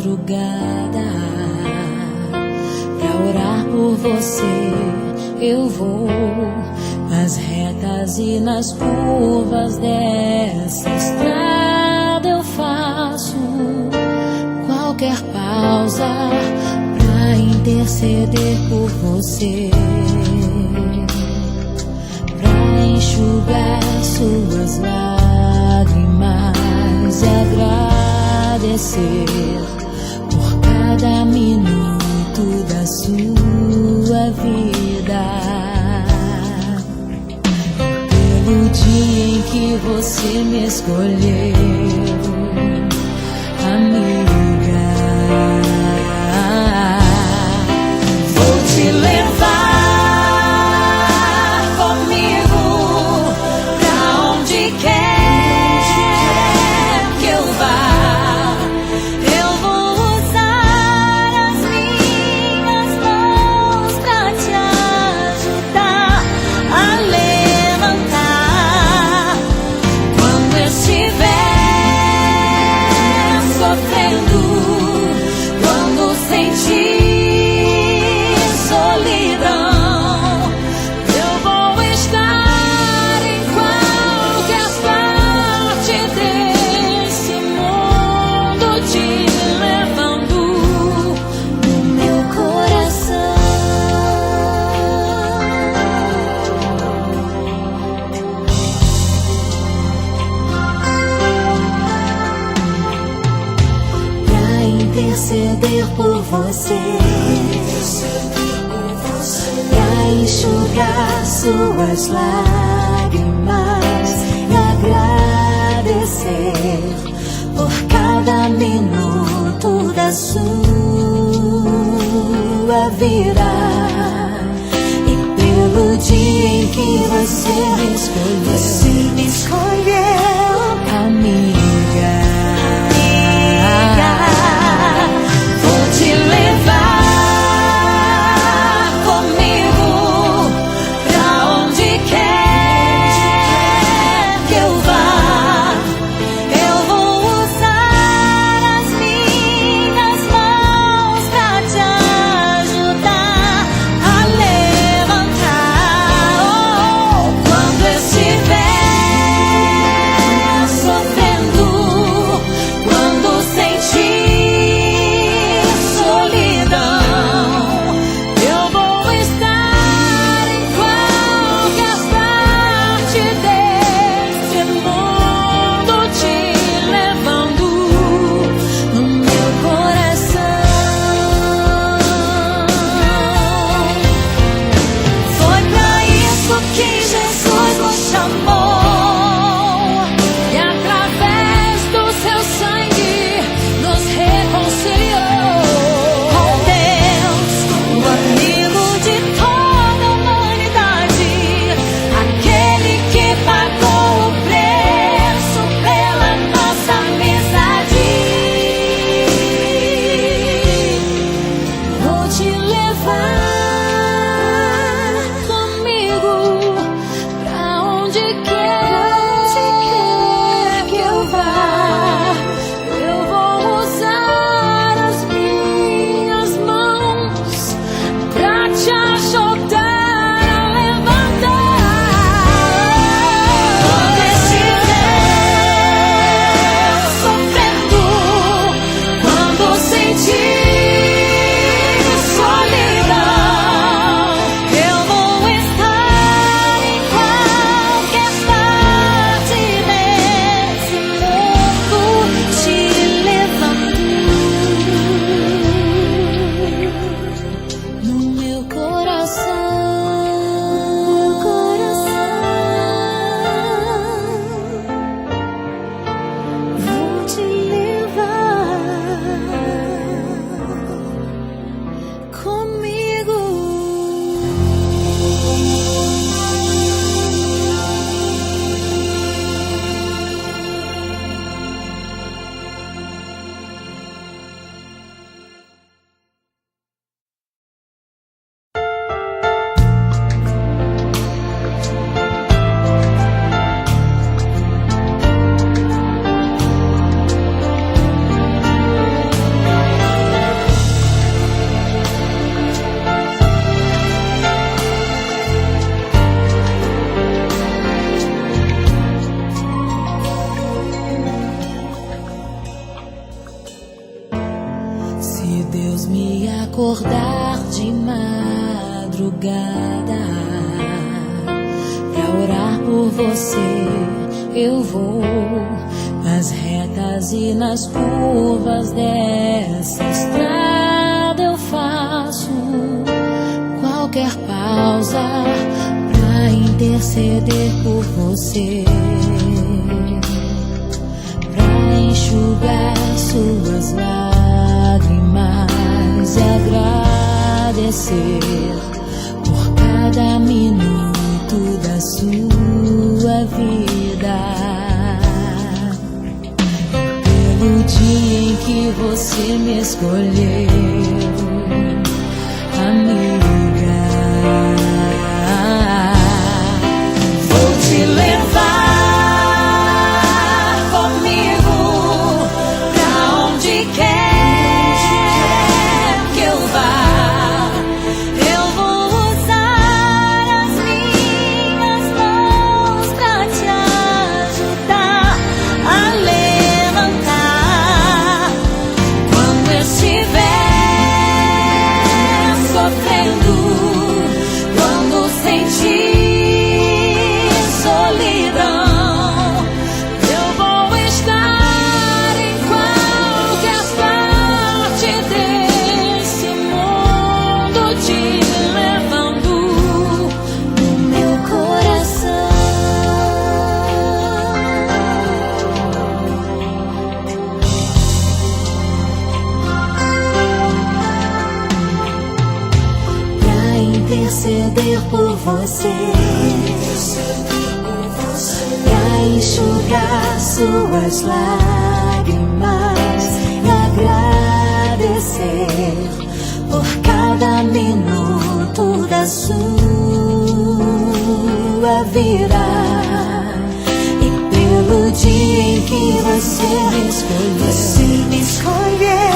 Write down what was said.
madrugada pra orar por você. Eu vou nas retas e nas curvas dessa estrada. Eu faço qualquer pausa pra interceder por você, pra enxugar suas lágrimas e agradecer por cada minuto da sua vida, pelo dia em que você me escolheu, amiga. Vou te levar comigo pra onde quer que eu vá. Eu vou usar as minhas mãos pra te ajudar a levantar quando estiver sofrendo, quando sentir solidão. Eu vou estar em qualquer parte desse mundo, te levando no meu coração. Pra interceder por você, pra enxugar suas lágrimas e agradecer por cada minuto da sua vida, e pelo dia em que você me escolheu, amiga. Vou te levar comigo pra onde quer que eu vá. Eu vou usar as minhas mãos pra te ajudar a levantar quando estiver sofrendo. Se Deus me acordar de madrugada pra orar por você, eu vou nas retas e nas curvas dessa estrada. Eu faço qualquer pausa pra interceder por você, pra enxugar suas lágrimas e agradecer por cada minuto da sua vida, pelo dia em que você me escolheu, amiga. Vou te levar comigo pra onde quer que eu vá. Eu vou usar as minhas mãos pra te ajudar a levantar quando estiver sofrendo, quando sentir solidão. Eu vou estar em qualquer parte desse mundo, te levando no meu coração. Pra interceder por você, pra enxugar suas lágrimas e agradecer por cada minuto da sua vida, e pelo dia em que você me escolheu.